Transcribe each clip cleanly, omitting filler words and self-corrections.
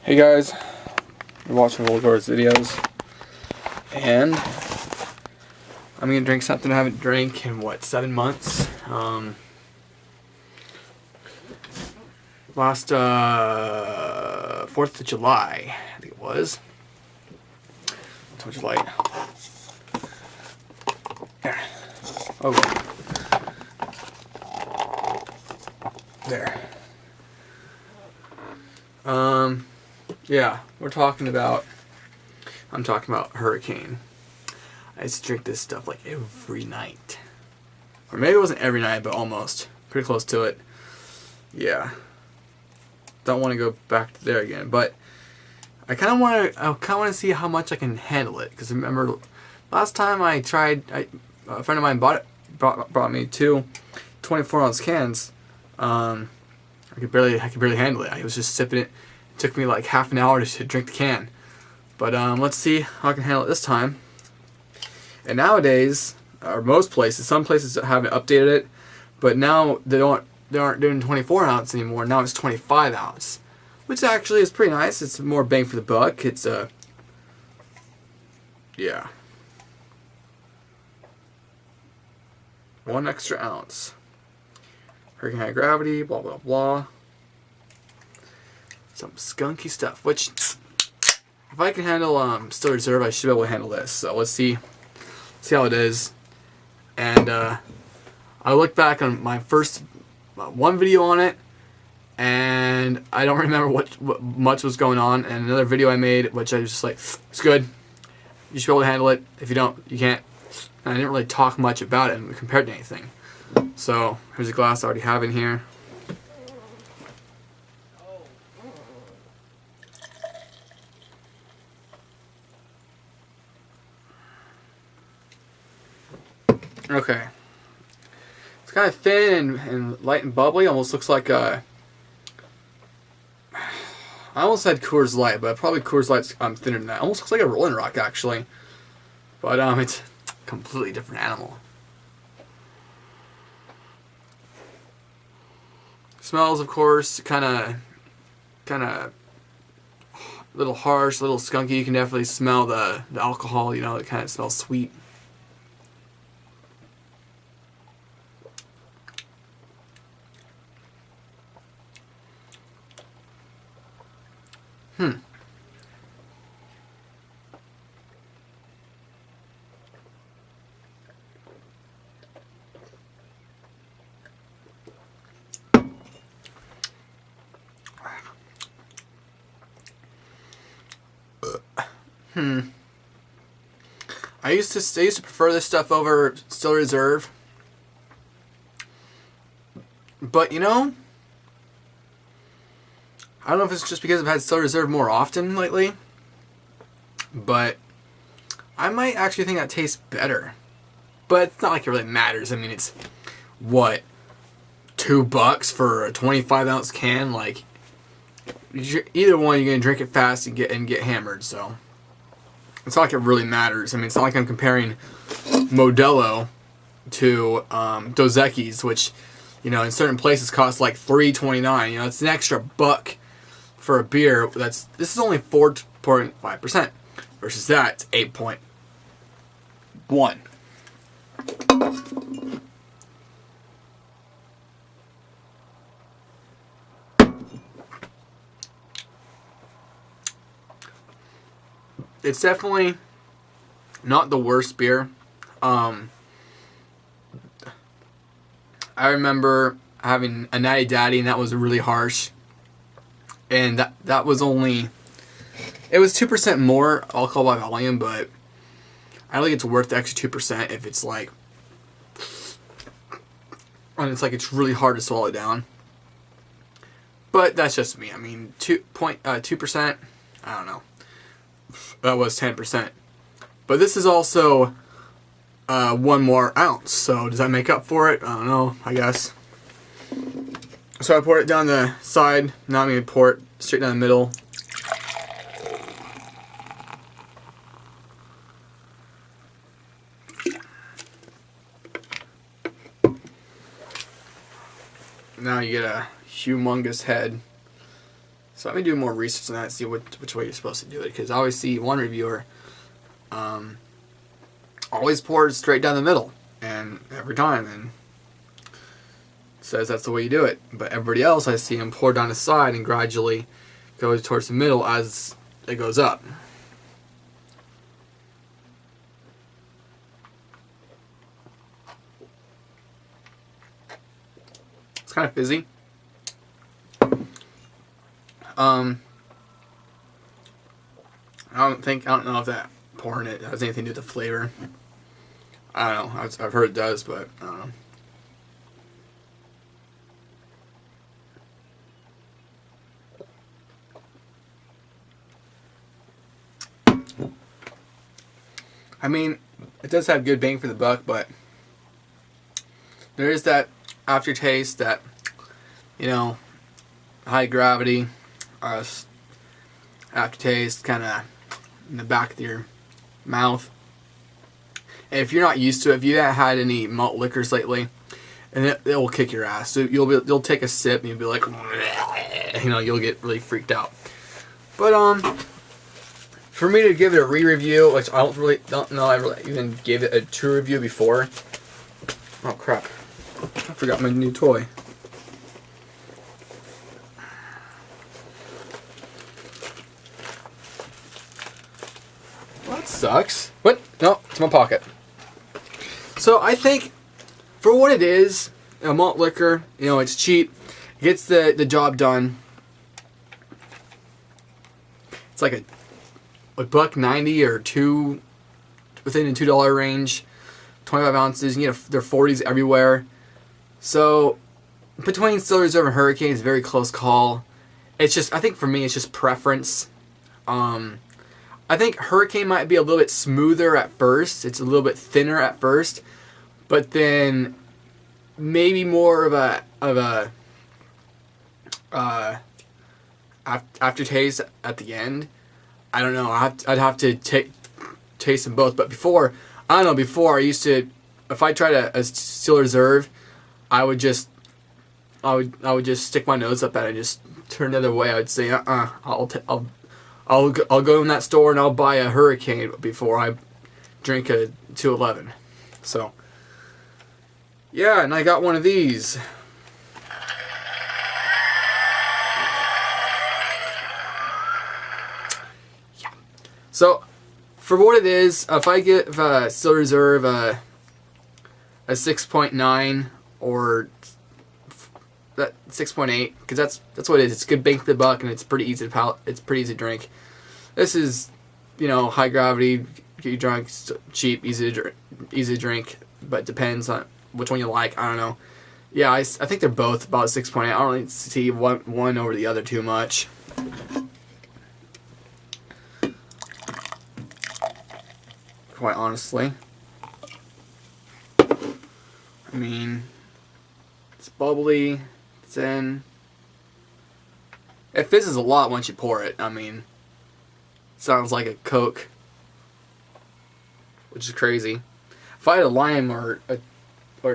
Hey guys, you're watching Volgor's videos, and I'm gonna drink something I haven't drank in 7 months. Last 4th of July, I think it was. Too much light. There. Oh. There. Yeah, I'm talking about Hurricane. I used to drink this stuff like every night. Or maybe it wasn't every night, but almost. Pretty close to it. Yeah. Don't want to go back there again, but I kind of want to see how much I can handle it. Because remember, last time I tried, a friend of mine brought me two 24-ounce cans. I could barely handle it. I was just sipping it. It took me like half an hour to drink the can. But let's see how I can handle it this time. And nowadays, or most places, some places haven't updated it, but now they aren't doing 24 ounce anymore. Now it's 25 ounce, which actually is pretty nice. It's more bang for the buck. It's yeah, 1 extra ounce. Hurricane High Gravity, blah blah blah. Some skunky stuff, which if I can handle Still Reserve, I should be able to handle this. So let's see how it is. And I look back on my first one video on it, and I don't remember what much was going on. And another video I made, which I was just like, it's good. You should be able to handle it. If you don't, you can't. And I didn't really talk much about it compared to anything. So here's a glass I already have in here. Okay. It's kind of thin and light and bubbly. Almost looks like I almost said Coors Light, but probably Coors Light's thinner than that. Almost looks like a Rolling Rock, actually. But it's a completely different animal. Smells, of course, kind of a little harsh, a little skunky. You can definitely smell the alcohol. You know, it kind of smells sweet. I used to prefer this stuff over Still Reserve, but you know, I don't know if it's just because I've had Still Reserve more often lately, but I might actually think that tastes better. But it's not like it really matters. I mean, it's what, $2 for a 25-ounce can? Like, either one, you're gonna drink it fast and get hammered. So it's not like it really matters. I mean, it's not like I'm comparing Modelo to Dos Equis, which, you know, in certain places cost like $3.29. You know, it's an extra buck for a beer. This is only 4.5% versus that it's 8.1. It's definitely not the worst beer. I remember having a Natty Daddy, and that was really harsh. And that was only, it was 2% more alcohol by volume, but I don't think it's worth the extra 2% if it's like, and it's like it's really hard to swallow down. But that's just me. I mean, 2%, I don't know. That was 10%. But this is also 1 more ounce, so does that make up for it? I don't know, I guess. So I poured it down the side. Now I'm going to pour it straight down the middle. Now you get a humongous head. So let me do more research on that and see which way you're supposed to do it. Because I always see one reviewer always pours straight down the middle, and every time, and says that's the way you do it. But everybody else, I see him pour down the side and gradually goes towards the middle as it goes up. It's kind of fizzy. I don't know if that pouring it has anything to do with the flavor. I don't know. I've heard it does, but I don't know. I mean, it does have good bang for the buck, but there is that aftertaste, that, you know, high gravity aftertaste kind of in the back of your mouth. And if you're not used to it, if you haven't had any malt liquors lately, and it will kick your ass. So you'll take a sip and you'll be like, you know, you'll get really freaked out. But for me to give it a re-review, which I don't know, I really even gave it a true review before. Oh crap! I forgot my new toy. Well, that sucks. What? No, it's my pocket. So I think, for what it is, a malt liquor, you know, it's cheap, it gets the job done. It's like a $1.90 or two, within the $2 range, 25 ounces. You get their 40s everywhere. So between Steel Reserve and Hurricane, it's a very close call. It's just, I think for me, it's just preference. I think Hurricane might be a little bit smoother at first. It's a little bit thinner at first, but then maybe more of a aftertaste at the end. I don't know. I'd have to taste them both. But before I used to, if I tried a Steel Reserve, I would just stick my nose up at it and just turn the other way. I would say, I'll go in that store and I'll buy a Hurricane before I drink a 211. So, yeah, and I got one of these. Yeah. So, for what it is, if I give Steel Reserve a 6.9 or that 6.8, because that's what it is. It's good bang for the buck, and it's pretty easy to drink. This is, you know, high gravity, get you drunk, cheap, easy to drink, but depends on which one you like. I don't know. Yeah, I think they're both about 6.8. I don't really see one over the other too much. Quite honestly. I mean, it's bubbly. It's in. It fizzes a lot once you pour it. I mean, sounds like a Coke, which is crazy. If I had a lime or a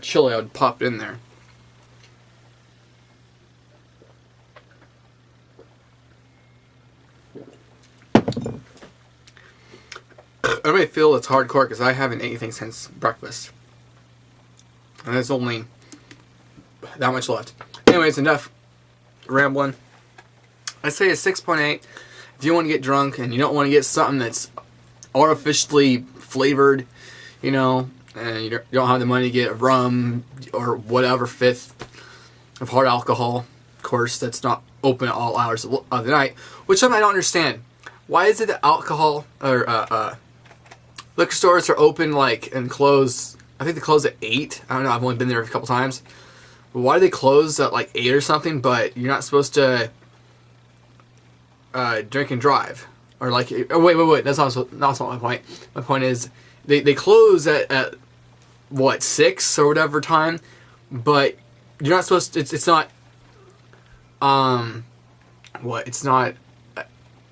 chili, I would pop it in there. I may feel it's hardcore because I haven't ate anything since breakfast, and there's only that much left. Anyways, enough rambling. I say a 6.8 if you want to get drunk and you don't want to get something that's artificially flavored, you know, and you don't have the money to get rum or whatever fifth of hard alcohol. Of course, that's not open at all hours of the night, which I don't understand. Why is it that alcohol or liquor stores are open and close? I think they close at 8. I don't know. I've only been there a couple times. But why do they close at 8 or something? But you're not supposed to drink and drive, or wait. That's not my point. My point is they close at what, 6 or whatever time, but you're not supposed to. It's not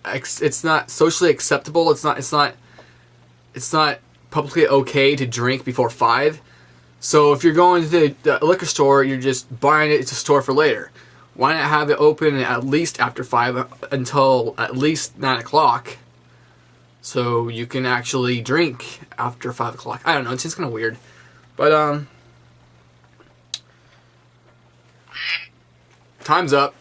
it's not socially acceptable. It's not publicly okay to drink before 5. So if you're going to the liquor store, you're just buying it to store for later. Why not have it open at least after 5 until at least 9 o'clock? So you can actually drink after 5 o'clock. I don't know, it's just kind of weird. But, time's up.